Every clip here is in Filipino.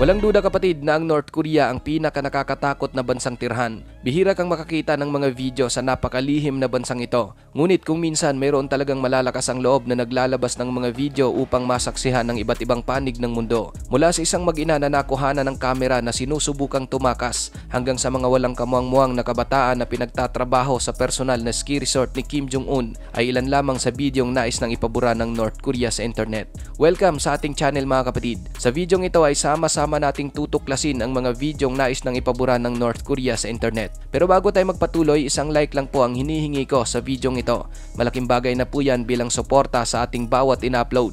Walang duda kapatid na ang North Korea ang pinaka-nakakatakot na bansang tirhan. Bihira kang makakita ng mga video sa napakalihim na bansang ito. Ngunit kung minsan mayroon talagang malalakas ang loob na naglalabas ng mga video upang masaksihan ng iba't ibang panig ng mundo. Mula sa isang mag-ina na nakuhanan ng kamera na sinusubukang tumakas hanggang sa mga walang kamuang-muang na kabataan na pinagtatrabaho sa personal na ski resort ni Kim Jong-un ay ilan lamang sa videong nais ng ipabura ng North Korea sa internet. Welcome sa ating channel mga kapatid. Sa videong ito ay sama-sama nating tutuklasin ang mga videong nais ng ipabura ng North Korea sa internet. Pero bago tayo magpatuloy, isang like lang po ang hinihingi ko sa videong ito. Malaking bagay na po yan bilang suporta sa ating bawat in-upload.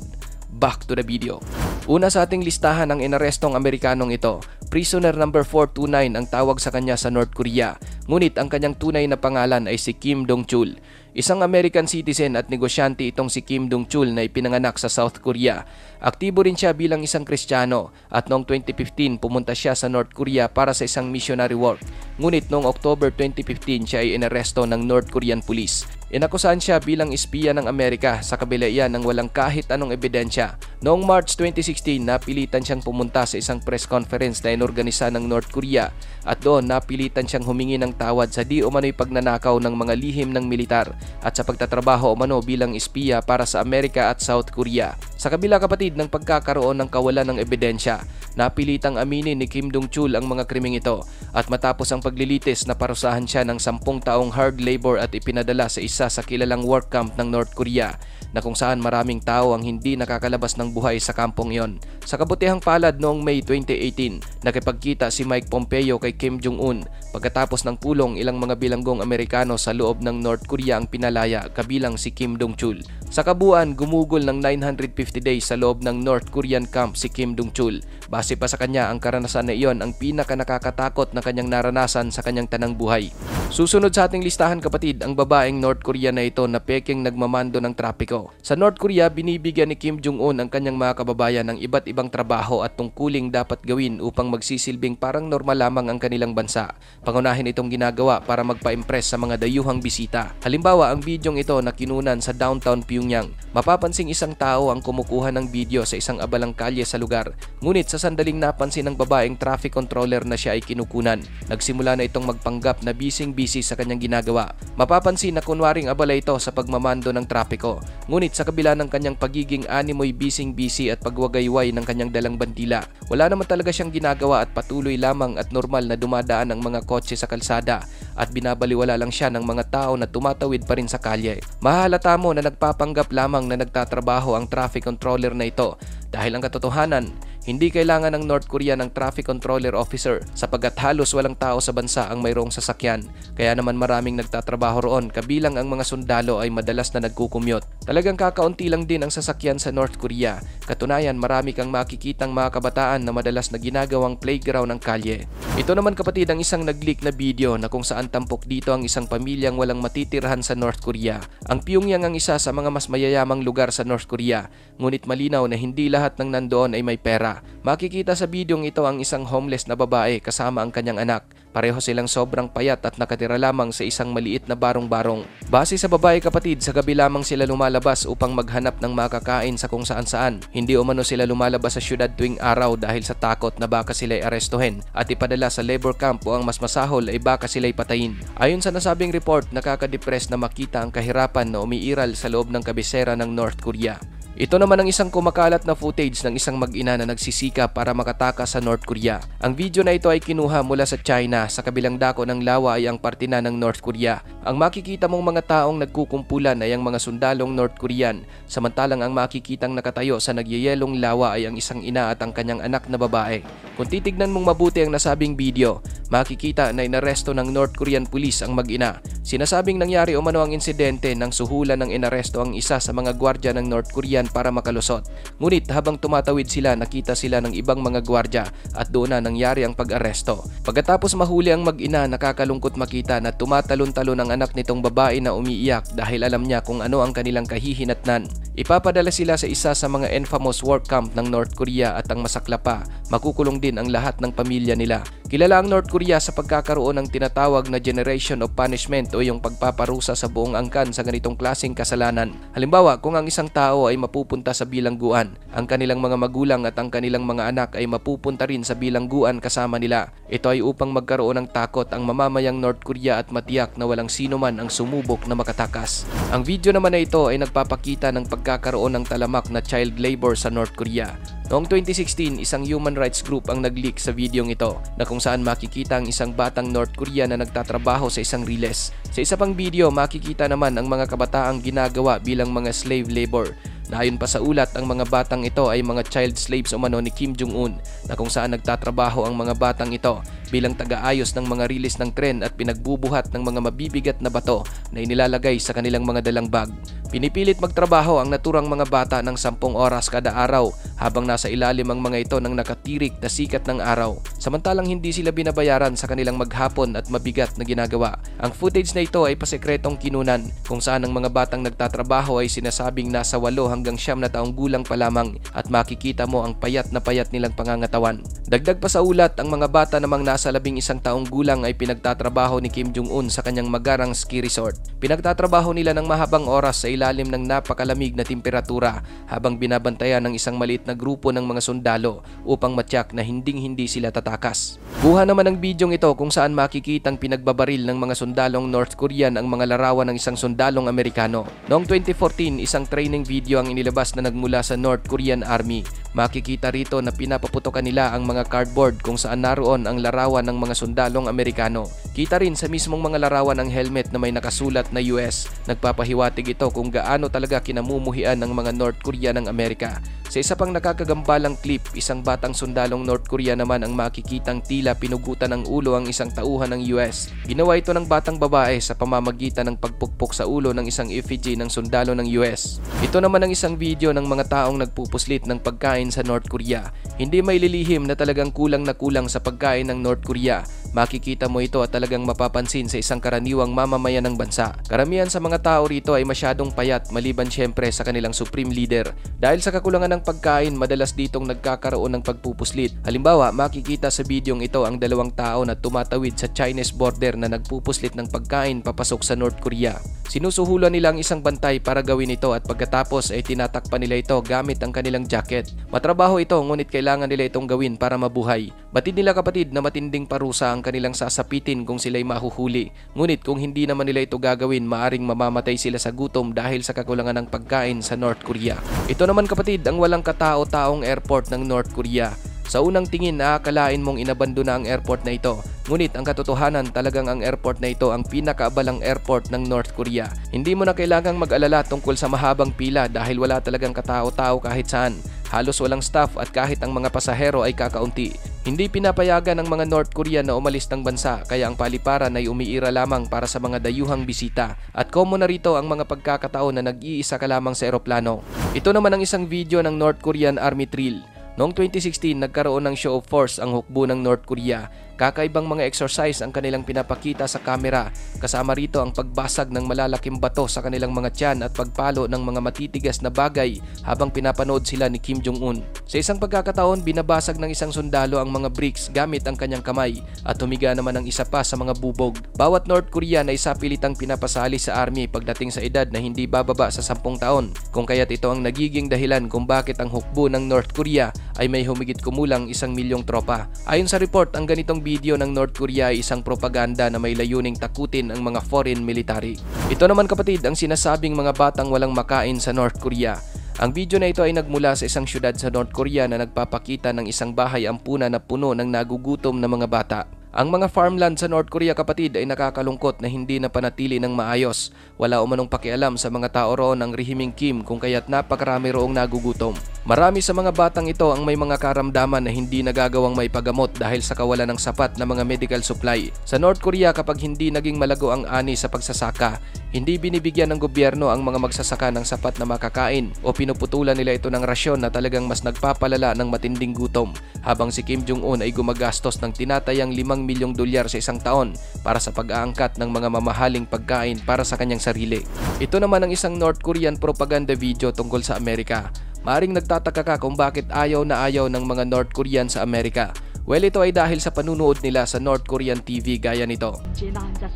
Back to the video. Una sa ating listahan ang inarestong Amerikanong ito. Prisoner number 429 ang tawag sa kanya sa North Korea. Ngunit ang kanyang tunay na pangalan ay si Kim Dong-chul. Isang American citizen at negosyante itong si Kim Dong-chul na ipinanganak sa South Korea. Aktibo rin siya bilang isang Kristiyano at noong 2015 pumunta siya sa North Korea para sa isang missionary work. Ngunit noong October 2015 siya ay inaresto ng North Korean police. Inakusahan siya bilang espiya ng Amerika sa kabila iyan ng walang kahit anong ebidensya. Noong March 2016, napilitan siyang pumunta sa isang press conference na inorganisa ng North Korea at doon napilitan siyang humingi ng tawad sa di umano'y pagnanakaw ng mga lihim ng militar at sa pagtatrabaho umano bilang espiya para sa Amerika at South Korea. Sa kabila kapatid ng pagkakaroon ng kawalan ng ebidensya, napilitang aminin ni Kim Dong-chul ang mga krimeng ito at matapos ang paglilitis na parusahan siya ng 10 taong hard labor at ipinadala sa isa sa kilalang work camp ng North Korea na kung saan maraming tao ang hindi nakakalabas ng buhay sa kampong iyon. Sa kabutihang palad noong May 2018, nakipagkita si Mike Pompeo kay Kim Jong-un. Pagkatapos ng pulong, ilang mga bilanggong Amerikano sa loob ng North Korea ang pinalaya kabilang si Kim Dong-chul. Sa kabuuan, gumugol ng 950 days sa loob ng North Korean camp si Kim Dong-chul. Base pa sa kanya, ang karanasan na iyon ang pinaka-nakakatakot na kanyang naranasan sa kanyang tanang buhay. Susunod sa ating listahan kapatid, ang babaeng North Korea na ito na peking nagmamando ng trapiko. Sa North Korea, binibigyan ni Kim Jong-un ang kanyang mga kababayan ng iba't ibang trabaho at tungkuling dapat gawin upang magsisilbing parang normal lamang ang kanilang bansa. Pangunahin itong ginagawa para magpa-impress sa mga dayuhang bisita. Halimbawa, ang bidyong ito na kinunan sa downtown Pyongyang. Mapapansing isang tao ang kumukuha ng video sa isang abalang kalye sa lugar. Ngunit sa sandaling napansin ng babaeng traffic controller na siya ay kinukunan, nagsimula na itong magpanggap na busy sa kanyang ginagawa. Mapapansin na kunwaring abala ito sa pagmamando ng trapiko. Ngunit sa kabila ng kanyang pagiging animoy busy at pagwagayway ng kanyang dalang bandila, wala naman talaga siyang ginagawa at patuloy lamang at normal na dumadaan ang mga kotse sa kalsada at binabaliwala lang siya ng mga tao na tumatawid pa rin sa kalye. Mahalata mo na nagpapanggap lamang na nagtatrabaho ang traffic controller na ito dahil ang katotohanan, hindi kailangan ng North Korea ng traffic controller officer sapagkat halos walang tao sa bansa ang mayroong sasakyan. Kaya naman maraming nagtatrabaho roon kabilang ang mga sundalo ay madalas na nagkukumyot. Talagang kakaunti lang din ang sasakyan sa North Korea. Katunayan marami kang makikitang mga kabataan na madalas na ginagawang playground ng kalye. Ito naman kapatid ang isang nag-leak na video na kung saan tampok dito ang isang pamilyang walang matitirhan sa North Korea. Ang Pyongyang ang isa sa mga mas mayayamang lugar sa North Korea. Ngunit malinaw na hindi lahat ng nandoon ay may pera. Makikita sa bidyong ito ang isang homeless na babae kasama ang kanyang anak. Pareho silang sobrang payat at nakatira lamang sa isang maliit na barong-barong. Base sa babae kapatid, sa gabi lamang sila lumalabas upang maghanap ng makakain sa kung saan-saan. Hindi umano sila lumalabas sa syudad tuwing araw dahil sa takot na baka sila'y arestuhin at ipadala sa labor camp o ang mas masahol ay baka sila'y patayin. Ayon sa nasabing report, nakaka-depress na makita ang kahirapan na umiiral sa loob ng kabisera ng North Korea. Ito naman ang isang kumakalat na footage ng isang mag-ina na nagsisika para makatakas sa North Korea. Ang video na ito ay kinuha mula sa China. Sa kabilang dako ng lawa ay ang parte na ng North Korea. Ang makikita mong mga taong nagkukumpulan ay ang mga sundalong North Korean, samantalang ang makikitang nakatayo sa nagyayelong lawa ay ang isang ina at ang kanyang anak na babae. Kung titignan mong mabuti ang nasabing video, makikita na inaresto ng North Korean police ang mag-ina. Sinasabing nangyari umano ang insidente nang suhulan ng inaresto ang isa sa mga gwardya ng North Korean para makalusot. Ngunit habang tumatawid sila, nakita sila ng ibang mga gwardya at doon na nangyari ang pag-aresto. Pagkatapos mahuli ang mag-ina, nakakalungkot makita na tumatalon-talon ang anak nitong babae na umiiyak dahil alam niya kung ano ang kanilang kahihinatnan. Ipapadala sila sa isa sa mga infamous work camp ng North Korea at ang masakla pa, makukulong din ang lahat ng pamilya nila. Kilala ang North Korea sa pagkakaroon ng tinatawag na generation of punishment o yung pagpaparusa sa buong angkan sa ganitong klaseng kasalanan. Halimbawa, kung ang isang tao ay mapupunta sa bilangguan, ang kanilang mga magulang at ang kanilang mga anak ay mapupunta rin sa bilangguan kasama nila. Ito ay upang magkaroon ng takot ang mamamayang North Korea at matiyak na walang sino man ang sumubok na makatakas. Ang video naman na ito ay nagpapakita ng pagkakaroon ng talamak na child labor sa North Korea. Noong 2016, isang human rights group ang nag-leak sa videong ito na kung saan makikita ang isang batang North Korea na nagtatrabaho sa isang riles. Sa isa pang video, makikita naman ang mga kabataang ginagawa bilang mga slave labor. Na ayon pa sa ulat, ang mga batang ito ay mga child slaves umano ni Kim Jong-un na kung saan nagtatrabaho ang mga batang ito bilang taga-ayos ng mga riles ng tren at pinagbubuhat ng mga mabibigat na bato na inilalagay sa kanilang mga dalang bag. Pinipilit magtrabaho ang naturang mga bata ng 10 oras kada araw habang nasa ilalim ang mga ito ng nakatirik na sikat ng araw. Samantalang hindi sila binabayaran sa kanilang maghapon at mabigat na ginagawa. Ang footage na ito ay pasekretong kinunan kung saan ang mga batang nagtatrabaho ay sinasabing nasa 8 hanggang 9 na taong gulang pa lamang at makikita mo ang payat na payat nilang pangangatawan. Dagdag pa sa ulat, ang mga bata namang nasa 11 taong gulang ay pinagtatrabaho ni Kim Jong-un sa kanyang magarang ski resort. Pinagtatrabaho nila ng mahabang oras sa ilalim ng napakalamig na temperatura habang binabantayan ng isang maliit na grupo ng mga sundalo upang matyak na hinding-hindi sila tatakas. Buha naman ang bidyong ito kung saan makikitang pinagbabaril ng mga sundalong North Korean ang mga larawan ng isang sundalong Amerikano. Noong 2014, isang training video ang inilabas na nagmula sa North Korean Army. Makikita rito na pinapaputokan nila ang mga cardboard kung saan naroon ang larawan ng mga sundalong Amerikano. Kita rin sa mismong mga larawan ng helmet na may nakasulat na US. Nagpapahiwatig ito kung gaano talaga kinamumuhian ng mga North Korea ng Amerika. Sa isa pang nakakagambalang clip, isang batang sundalong North Korea naman ang makikitang tila pinugutan ng ulo ang isang tauhan ng US. Ginawa ito ng batang babae sa pamamagitan ng pagpukpok sa ulo ng isang effigy ng sundalo ng US. Ito naman ang isang video ng mga taong nagpupuslit ng pagkain sa North Korea. Hindi may lilihim na talagang kulang na kulang sa pagkain ng North Korea. Makikita mo ito at talagang mapapansin sa isang karaniwang mamamayan ng bansa. Karamihan sa mga tao rito ay masyadong payat maliban syempre sa kanilang supreme leader. Dahil sa kakulangan ng pagkain, madalas ditong nagkakaroon ng pagpupuslit. Halimbawa, makikita sa bidyong ito ang 2 tao na tumatawid sa Chinese border na nagpupuslit ng pagkain papasok sa North Korea. Sinusuhulan nila ang isang bantay para gawin ito at pagkatapos ay tinatakpan nila ito gamit ang kanilang jacket. Matrabaho ito ngunit kailangan nila itong gawin para mabuhay. Batid nila kapatid na matinding parusa ang kanilang sasapitin kung sila'y mahuhuli. Ngunit kung hindi naman nila ito gagawin, maaring mamamatay sila sa gutom dahil sa kakulangan ng pagkain sa North Korea. Ito naman kapatid ang walang katao-taong airport ng North Korea. Sa unang tingin, aakalain mong inabandona ang airport na ito. Ngunit ang katotohanan, talagang ang airport na ito ang pinakaabalang airport ng North Korea. Hindi mo na kailangang mag-alala tungkol sa mahabang pila dahil wala talagang katao-tao kahit saan. Halos walang staff at kahit ang mga pasahero ay kakaunti. Hindi pinapayagan ng mga North Korea na umalis ng bansa kaya ang paliparan ay umiira lamang para sa mga dayuhang bisita. At common na rito ang mga pagkakataon na nag-iisa ka lamang sa eroplano. Ito naman ang isang video ng North Korean Army drill. Noong 2016, nagkaroon ng show of force ang hukbo ng North Korea. Kakaibang mga exercise ang kanilang pinapakita sa kamera. Kasama rito ang pagbasag ng malalaking bato sa kanilang mga tiyan at pagpalo ng mga matitigas na bagay habang pinapanood sila ni Kim Jong-un. Sa isang pagkakataon, binabasag ng isang sundalo ang mga bricks gamit ang kanyang kamay at humiga naman ang isa pa sa mga bubog. Bawat North Korean ay sapilitang pinapasali sa army pagdating sa edad na hindi bababa sa 10 taon. Kung kaya't ito ang nagiging dahilan kung bakit ang hukbo ng North Korea ay may humigit kumulang 1 milyong tropa. Ayon sa report, ang ganitong video ng North Korea ay isang propaganda na may layuning takutin ang mga foreign military. Ito naman kapatid ang sinasabing mga batang walang makain sa North Korea. Ang video na ito ay nagmula sa isang syudad sa North Korea na nagpapakita ng isang bahay ampunan na puno ng nagugutom na mga bata. Ang mga farmland sa North Korea kapatid ay nakakalungkot na hindi napanatili ng maayos. Wala umanong pakialam sa mga tao roon ang rehimeng Kim kung kaya't napakarami roong nagugutom. Marami sa mga batang ito ang may mga karamdaman na hindi nagagawang maipagamot dahil sa kawalan ng sapat na mga medical supply. Sa North Korea kapag hindi naging malago ang ani sa pagsasaka, hindi binibigyan ng gobyerno ang mga magsasaka ng sapat na makakain o pinuputulan nila ito ng rasyon na talagang mas nagpapalala ng matinding gutom habang si Kim Jong-un ay gumagastos ng tinatayang $5 milyong sa isang taon para sa pag-aangkat ng mga mamahaling pagkain para sa kanyang sarili. Ito naman ang isang North Korean propaganda video tungkol sa Amerika. Maaring nagtataka ka kung bakit ayaw na ayaw ng mga North Korean sa Amerika. Well, ito ay dahil sa panunood nila sa North Korean TV gaya nito.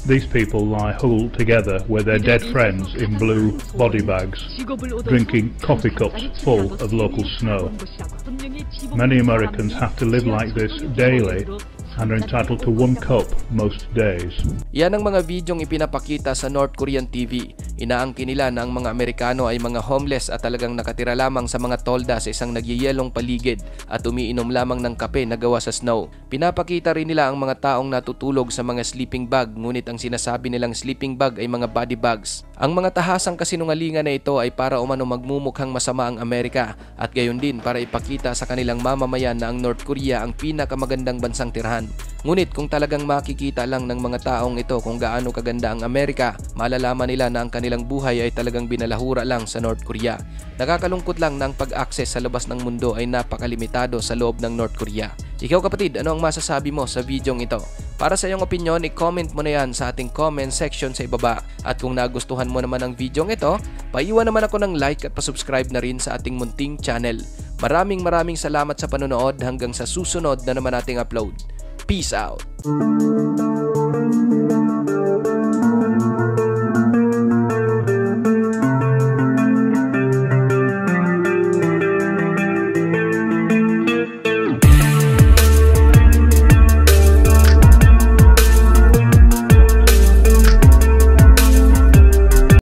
These people lie huddled together with their dead friends in blue body bags, drinking coffee cups full of local snow. Many Americans have to live like this daily and are entitled to 1 cup most days. Yan ang mga videong ipinapakita sa North Korean TV. Inaangkin nila na ang mga Amerikano ay mga homeless at talagang nakatira lamang sa mga tolda sa isang nagyayelong paligid at umiinom lamang ng kape na gawa sa snow. Pinapakita rin nila ang mga taong natutulog sa mga sleeping bag, ngunit ang sinasabi nilang sleeping bag ay mga body bags. Ang mga tahasang kasinungalingan na ito ay para umano magmumukhang masama ang Amerika at gayon din para ipakita sa kanilang mamamayan na ang North Korea ang pinakamagandang bansang tirhan. Ngunit kung talagang makikita lang ng mga taong ito kung gaano kaganda ang Amerika, malalaman nila na ang kanilang buhay ay talagang binalahura lang sa North Korea. Nakakalungkot lang na ang pag-access sa labas ng mundo ay napakalimitado sa loob ng North Korea. Ikaw kapatid, ano ang masasabi mo sa videong ito? Para sa iyong opinion, i-comment mo na yan sa ating comment section sa ibaba. At kung nagustuhan mo naman ang videong ito, paiwan naman ako ng like at pasubscribe na rin sa ating munting channel. Maraming salamat sa panonood, hanggang sa susunod na naman nating upload. Peace out!